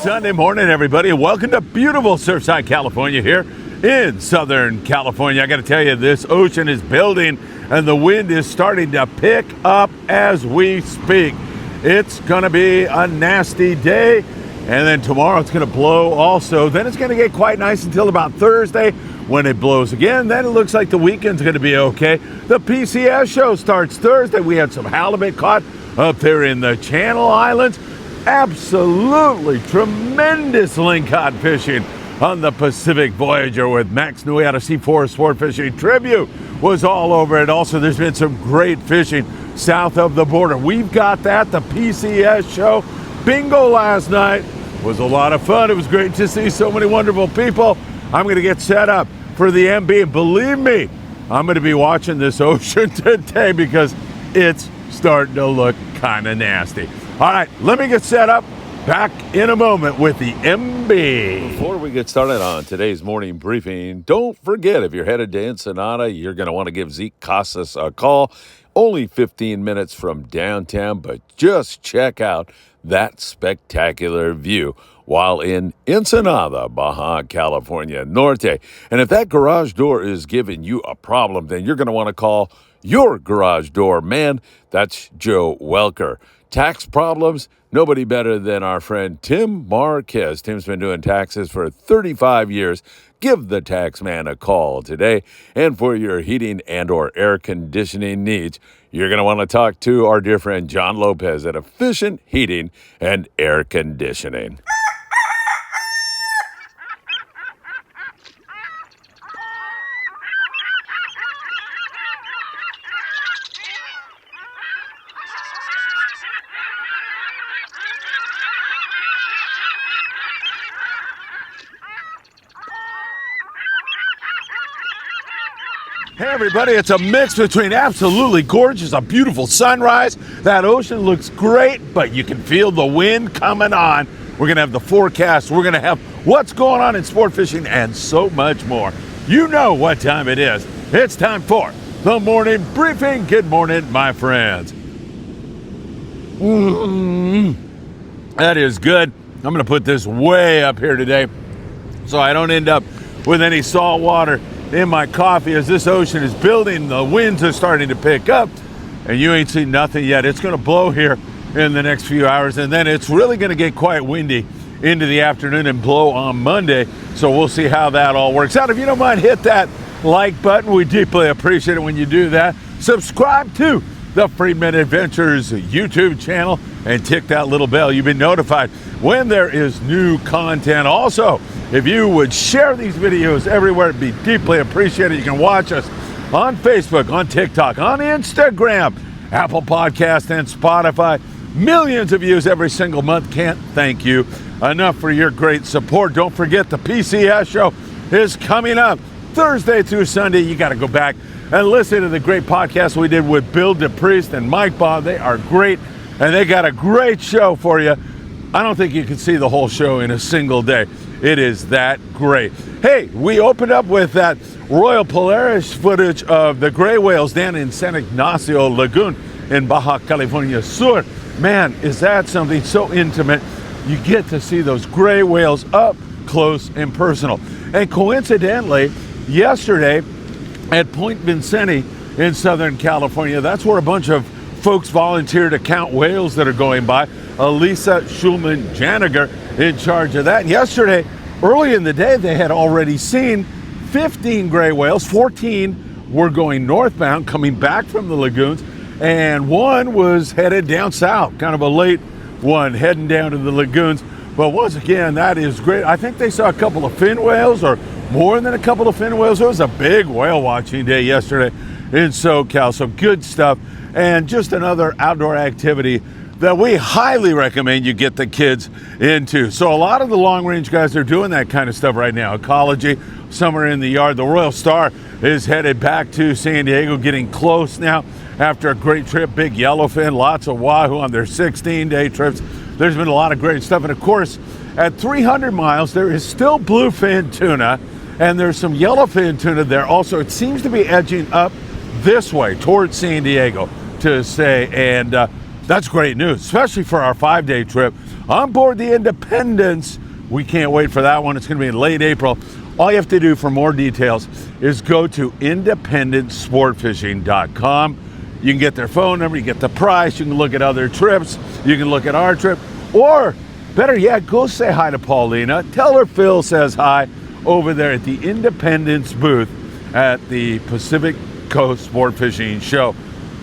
Sunday morning, everybody, and welcome to beautiful Surfside, California here in Southern California. I got to tell you, this ocean is building and the wind is starting to pick up as we speak. It's going to be a nasty day, and then tomorrow it's going to blow also. Then it's going to get quite nice until about Thursday when it blows again. Then it looks like the weekend's going to be okay. The PCS show starts Thursday. We had some halibut caught up there in the Channel Islands. Absolutely tremendous lingcod fishing on the Pacific Voyager with Max Nui out of C4 Sport Fishing. Tribute was all over it. Also, there's been some great fishing south of the border. We've got that. The PCS show bingo last night was a lot of fun. It was great to see so many wonderful people. I'm going to get set up for the MB, and believe me, I'm going to be watching this ocean today because it's starting to look kind of nasty. All right, let me get set up. Back in a moment with the MB. Before we get started on today's morning briefing, don't forget, if you're headed to Ensenada, you're going to want to give Zeke Casas a call. Only 15 minutes from downtown, but just check out that spectacular view while in Ensenada, Baja, California Norte. And if that garage door is giving you a problem, then you're going to want to call your garage door man. That's Joe Welker. Tax problems? Nobody better than our friend Tim Marquez. Tim's been doing taxes for 35 years. Give the tax man a call today. And for your heating and or air conditioning needs, you're going to want to talk to our dear friend John Lopez at Efficient Heating and Air Conditioning. Hey everybody, it's a mix between absolutely gorgeous, a beautiful sunrise. That ocean looks great, but you can feel the wind coming on. We're going to have the forecast. We're going to have what's going on in sport fishing and so much more. You know what time it is. It's time for the morning briefing. Good morning, my friends. That is good. I'm going to put this way up here today so I don't end up with any salt water in my coffee. As this ocean is building, the winds are starting to pick up, and you ain't seen nothing yet. It's going to blow here in the next few hours, and then it's really going to get quite windy into the afternoon and blow on Monday. So we'll see how that all works out. If you don't mind, hit that like button. We deeply appreciate it when you do that. Subscribe to the Friedman Adventures YouTube channel and tick that little bell. You've been notified when there is new content. Also, if you would share these videos everywhere, it'd be deeply appreciated. You can watch us on Facebook, on TikTok, on Instagram, Apple Podcast, and Spotify. Millions of views every single month. Can't thank you enough for your great support. Don't forget, the PCS show is coming up Thursday through Sunday. You got to go back and listen to the great podcast we did with Bill DePriest and Mike Baugh. They are great, and they got a great show for you. I don't think you can see the whole show in a single day. It is that great. Hey, we opened up with that Royal Polaris footage of the gray whales down in San Ignacio Lagoon in Baja California Sur. Man, is that something so intimate. You get to see those gray whales up close and personal. And coincidentally, yesterday at Point Vincenti in Southern California, that's where a bunch of folks volunteered to count whales that are going by. Elisa Schulman-Janiger in charge of that. Yesterday, early in the day, they had already seen 15 gray whales. 14 were going northbound, coming back from the lagoons, and one was headed down south, kind of a late one, heading down to the lagoons. But once again, that is great. I think they saw a couple of fin whales, or more than a couple of fin whales. It was a big whale watching day yesterday in SoCal, so good stuff. And just another outdoor activity that we highly recommend you get the kids into. So a lot of the long range guys are doing that kind of stuff right now. Ecology, some are in the yard. The Royal Star is headed back to San Diego, getting close now after a great trip. Big yellowfin, lots of wahoo on their 16-day trips. There's been a lot of great stuff. And of course, at 300 miles, there is still bluefin tuna, and there's some yellowfin tuna there also. It seems to be edging up this way towards San Diego to say, and That's great news, especially for our 5-day trip on board the Independence. We can't wait for that one. It's going to be in late April. All you have to do for more details is go to independentsportfishing.com. You can get their phone number, you get the price, you can look at other trips, you can look at our trip, or better yet, go say hi to Paulina. Tell her Phil says hi over there at the Independence booth at the Pacific Coast Sport Fishing Show.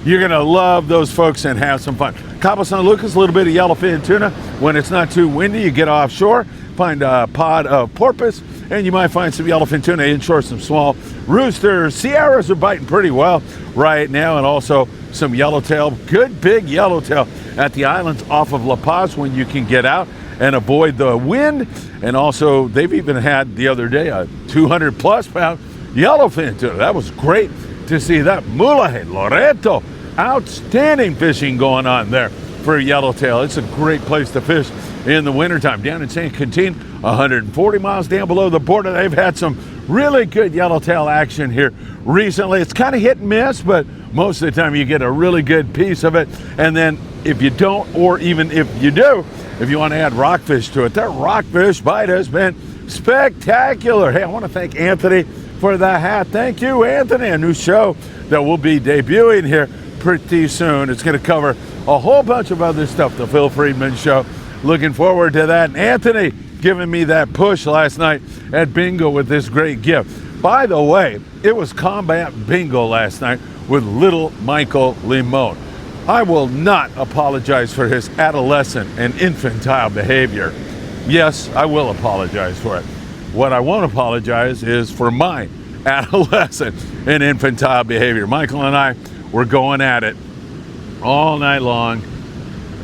You're going to love those folks and have some fun. Cabo San Lucas, a little bit of yellowfin tuna. When it's not too windy, you get offshore, find a pod of porpoise, and you might find some yellowfin tuna inshore, some small roosters. Sierras are biting pretty well right now, and also some yellowtail, good big yellowtail at the islands off of La Paz when you can get out and avoid the wind. And also, they've even had the other day a 200-plus pound yellowfin tuna. That was great to see that. Mulahe, Loreto, outstanding fishing going on there for yellowtail. It's a great place to fish in the wintertime. Down in San Quintin, 140 miles down below the border, they've had some really good yellowtail action here recently. It's kind of hit and miss, but most of the time you get a really good piece of it. And then if you don't, or even if you do, if you want to add rockfish to it, that rockfish bite has been spectacular. Hey, I want to thank Anthony for the hat. Thank you, Anthony. A new show that will be debuting here pretty soon. It's going to cover a whole bunch of other stuff, the Phil Friedman Show. Looking forward to that. And Anthony giving me that push last night at bingo with this great gift. By the way, it was combat bingo last night with little Michael Limon. I will not apologize for his adolescent and infantile behavior. Yes, I will apologize for it. What I won't apologize is for my adolescent and infantile behavior. Michael and I were going at it all night long.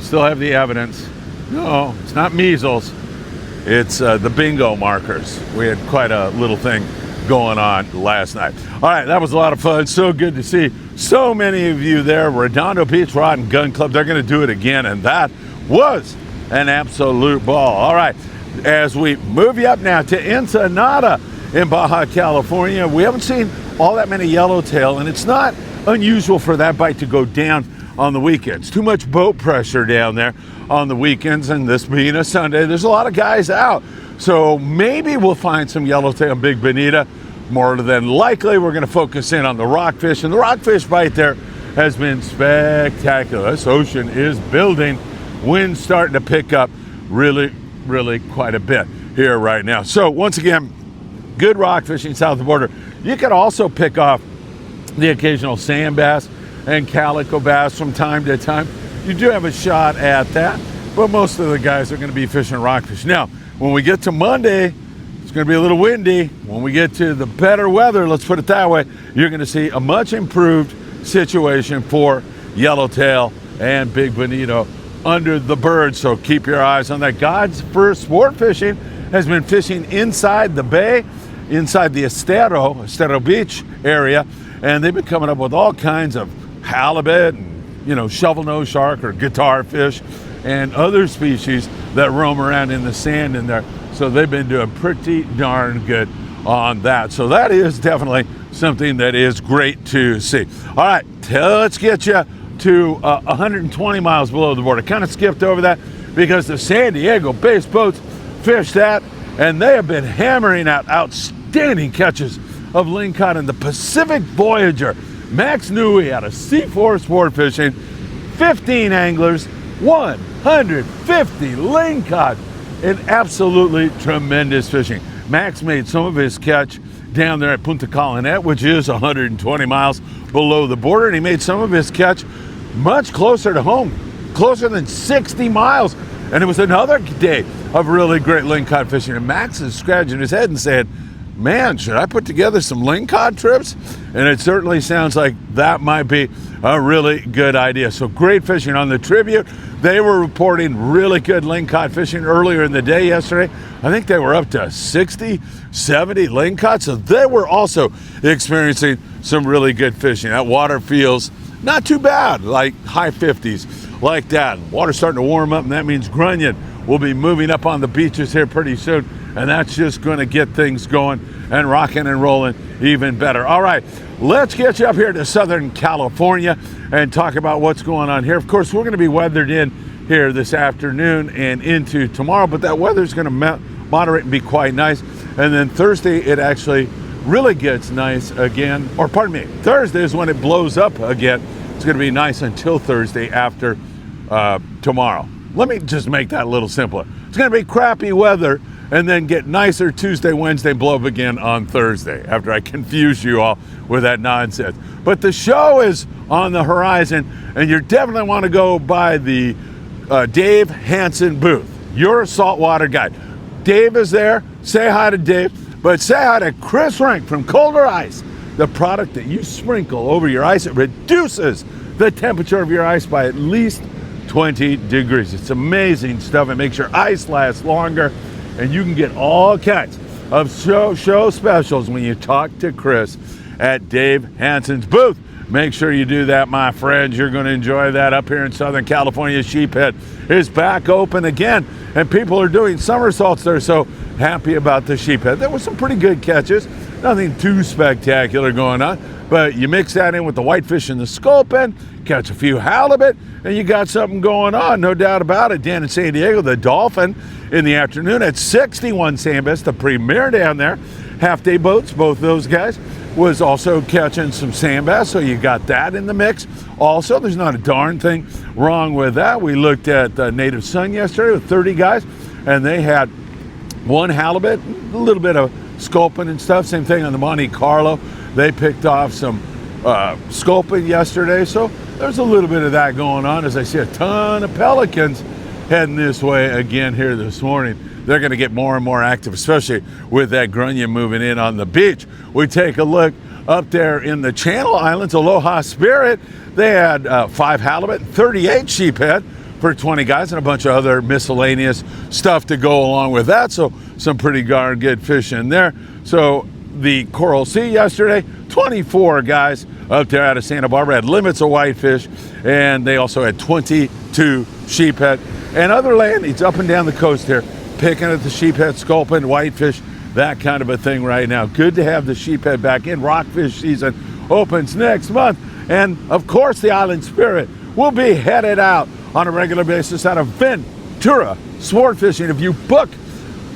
Still have the evidence. No, it's not measles. It's the bingo markers. We had quite a little thing going on last night. All right, that was a lot of fun. So good to see so many of you there. Redondo Beach Rod and Gun Club, they're going to do it again, and that was an absolute ball. All right, as we move you up now to Ensenada in Baja California, we haven't seen all that many yellowtail, and it's not unusual for that bite to go down on the weekends. Too much boat pressure down there on the weekends, and this being a Sunday, there's a lot of guys out. So maybe we'll find some yellowtail and big bonita. More than likely, we're going to focus in on the rockfish, and the rockfish bite there has been spectacular. This ocean is building. Wind's starting to pick up really quite a bit here right now. So once again, good rock fishing south of the border. You can also pick off the occasional sand bass and calico bass from time to time. You do have a shot at that, but most of the guys are going to be fishing rockfish. Now, when we get to Monday, it's going to be a little windy. When we get to the better weather, let's put it that way, you're going to see a much improved situation for yellowtail and big bonito under the bird. So keep your eyes on that. God's First Sport Fishing has been fishing inside the bay, inside the Estero Beach area, and they've been coming up with all kinds of halibut and, shovel-nosed shark or guitar fish and other species that roam around in the sand in there. So they've been doing pretty darn good on that. So that is definitely something that is great to see. All right, let's get you to 120 miles below the border. Kind of skipped over that because the San Diego-based boats fish that, and they have been hammering out outstanding catches of lingcod in the Pacific Voyager. Max Nui out of C4 Sport Fishing, 15 anglers, 150 lingcod, and absolutely tremendous fishing. Max made some of his catch down there at Punta Colonet, which is 120 miles below the border, and he made some of his catch much closer to home, closer than 60 miles, and it was another day of really great lingcod fishing. And Max is scratching his head and saying, man, should I put together some lingcod trips? And it certainly sounds like that might be a really good idea. So great fishing on the Tribute. They were reporting really good lingcod fishing earlier in the day yesterday. I think they were up to 60, 70 lingcod. So they were also experiencing some really good fishing. That water feels not too bad, like high 50s, like that. Water's starting to warm up, and that means grunion will be moving up on the beaches here pretty soon. and that's just going to get things going and rocking and rolling even better. All right, let's get you up here to Southern California and talk about what's going on here. Of course, we're going to be weathered in here this afternoon and into tomorrow, but that weather's going to moderate and be quite nice. And then Thursday, it actually really gets nice again, or pardon me, Thursday is when it blows up again. It's going to be nice until Thursday after tomorrow. Let me just make that a little simpler. It's going to be crappy weather and then get nicer Tuesday, Wednesday, blow up again on Thursday after I confuse you all with that nonsense. But the show is on the horizon, and you definitely want to go by the Dave Hansen booth, your saltwater guide. Dave is there. Say hi to Dave, but say hi to Chris Rank from Colder Ice, the product that you sprinkle over your ice. It reduces the temperature of your ice by at least 20 degrees. It's amazing stuff. It makes your ice last longer, and you can get all kinds of show specials when you talk to Chris at Dave Hansen's booth. Make sure you do that, my friends. You're going to enjoy that up here in Southern California. Sheephead is back open again, and people are doing somersaults there, so happy about the Sheephead. There were some pretty good catches. Nothing too spectacular going on, but you mix that in with the whitefish and the sculpin, catch a few halibut, and you got something going on, no doubt about it. Down in San Diego, the Dolphin in the afternoon at 61 sand bass, the premier down there. Half-day boats, both those guys, was also catching some sand bass, so you got that in the mix. Also, there's not a darn thing wrong with that. We looked at Native Sun yesterday with 30 guys, and they had one halibut, a little bit of sculpin and stuff. Same thing on the Monte Carlo. They picked off some sculpin yesterday, so there's a little bit of that going on as I see a ton of pelicans heading this way again here this morning. They're going to get more and more active, especially with that grunion moving in on the beach. We take a look up there in the Channel Islands, Aloha Spirit. They had 5 halibut, 38 sheephead for 20 guys, and a bunch of other miscellaneous stuff to go along with that. So some pretty darn good fish in there. So the Coral Sea yesterday, 24 guys up there out of Santa Barbara had limits of whitefish, and they also had 22 sheephead and other landings up and down the coast here, picking at the sheephead, sculpin, whitefish, that kind of a thing right now. Good to have the sheephead back in. Rockfish season opens next month, and of course the Island Spirit will be headed out on a regular basis out of Ventura sport fishing. If you book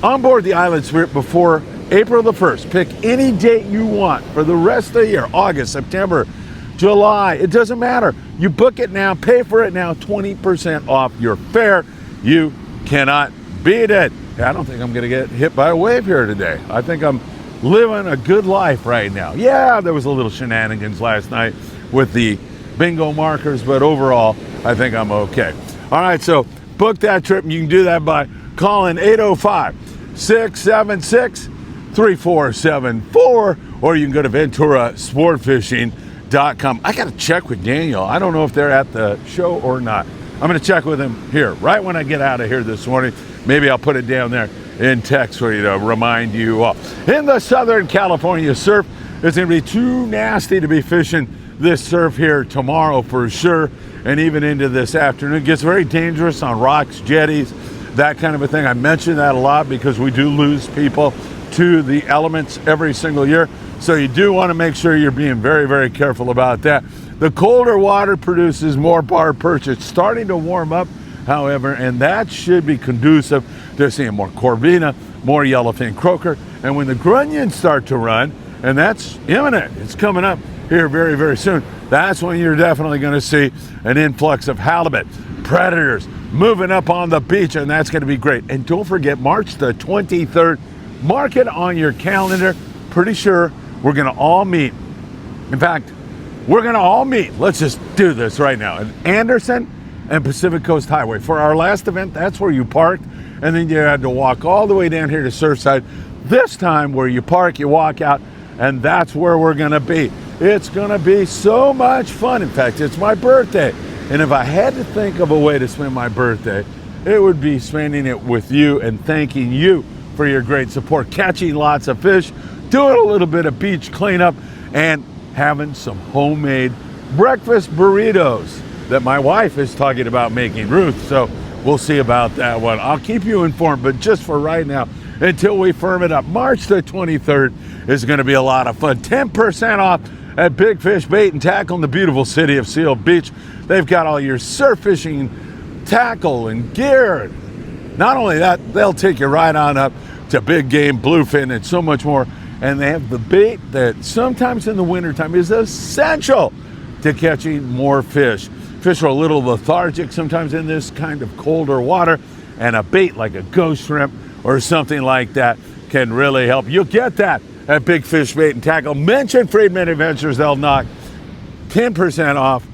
on board the Island Spirit before April the 1st, pick any date you want for the rest of the year, August, September, July, it doesn't matter. You book it now, pay for it now, 20% off your fare. You cannot beat it. I don't think I'm going to get hit by a wave here today. I think I'm living a good life right now. Yeah, there was a little shenanigans last night with the bingo markers, but overall, I think I'm okay. All right, so book that trip, and you can do that by calling 805-676-3474, or you can go to VenturaSportFishing.com. I got to check with Daniel. I don't know if they're at the show or not. I'm going to check with him here right when I get out of here this morning. Maybe I'll put it down there in text for you to remind you all. In the Southern California surf, it's going to be too nasty to be fishing this surf here tomorrow for sure, and even into this afternoon. It gets very dangerous on rocks, jetties, that kind of a thing. I mention that a lot because we do lose people to the elements every single year. So you do want to make sure you're being very, very careful about that. The colder water produces more barb perch. It's starting to warm up, however, and that should be conducive to seeing more corvina, more yellowfin croaker. And when the grunions start to run, and that's imminent, it's coming up here very, very soon, that's when you're definitely going to see an influx of halibut, predators moving up on the beach, and that's going to be great. And don't forget, March the 23rd, mark it on your calendar. Pretty sure we're going to all meet. In fact, we're going to all meet. Let's just do this right now. In Anderson and Pacific Coast Highway. For our last event, that's where you parked, and then you had to walk all the way down here to Surfside. This time, where you park, you walk out, and that's where we're going to be. It's going to be so much fun. In fact, it's my birthday. And if I had to think of a way to spend my birthday, it would be spending it with you and thanking you for your great support, catching lots of fish, doing a little bit of beach cleanup, and having some homemade breakfast burritos that my wife is talking about making, Ruth. So we'll see about that one. I'll keep you informed, but just for right now, until we firm it up. March the 23rd is going to be a lot of fun. 10% off at Big Fish Bait and Tackle in the beautiful city of Seal Beach. They've got all your surf fishing tackle and gear. Not only that, they'll take you right on up to big game, bluefin, and so much more. And they have the bait that sometimes in the wintertime is essential to catching more fish. Fish are a little lethargic sometimes in this kind of colder water, and a bait like a ghost shrimp or something like that can really help. You'll get that at Big Fish Bait and Tackle. Mention Friedman Adventures, they'll knock 10% off.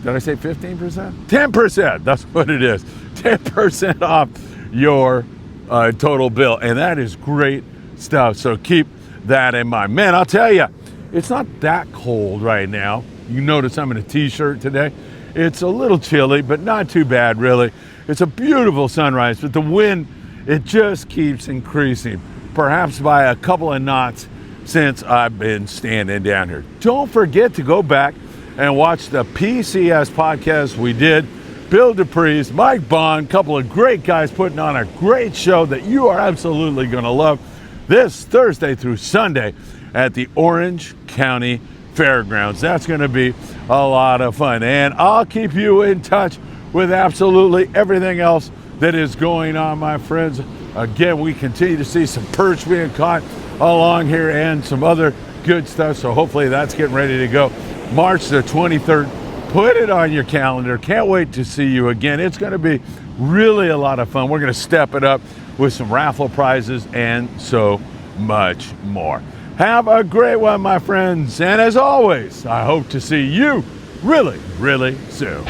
Did I say 15%? 10%, that's what it is. 10% off your total bill, and that is great stuff, so keep that in mind. Man, I'll tell you, it's not that cold right now. You notice I'm in a t-shirt today. It's a little chilly, but not too bad, really. It's a beautiful sunrise, but the wind, it just keeps increasing, perhaps by a couple of knots since I've been standing down here. Don't forget to go back and watch the PCS podcast we did. Bill Dupree's, Mike Bond, a couple of great guys putting on a great show that you are absolutely going to love this Thursday through Sunday at the Orange County Fairgrounds. That's going to be a lot of fun. And I'll keep you in touch with absolutely everything else that is going on, my friends. Again, we continue to see some perch being caught along here and some other good stuff. So hopefully that's getting ready to go. March the 23rd. Put it on your calendar. Can't wait to see you again. It's going to be really a lot of fun. We're going to step it up with some raffle prizes and so much more. Have a great one, my friends. And as always, I hope to see you really, really soon.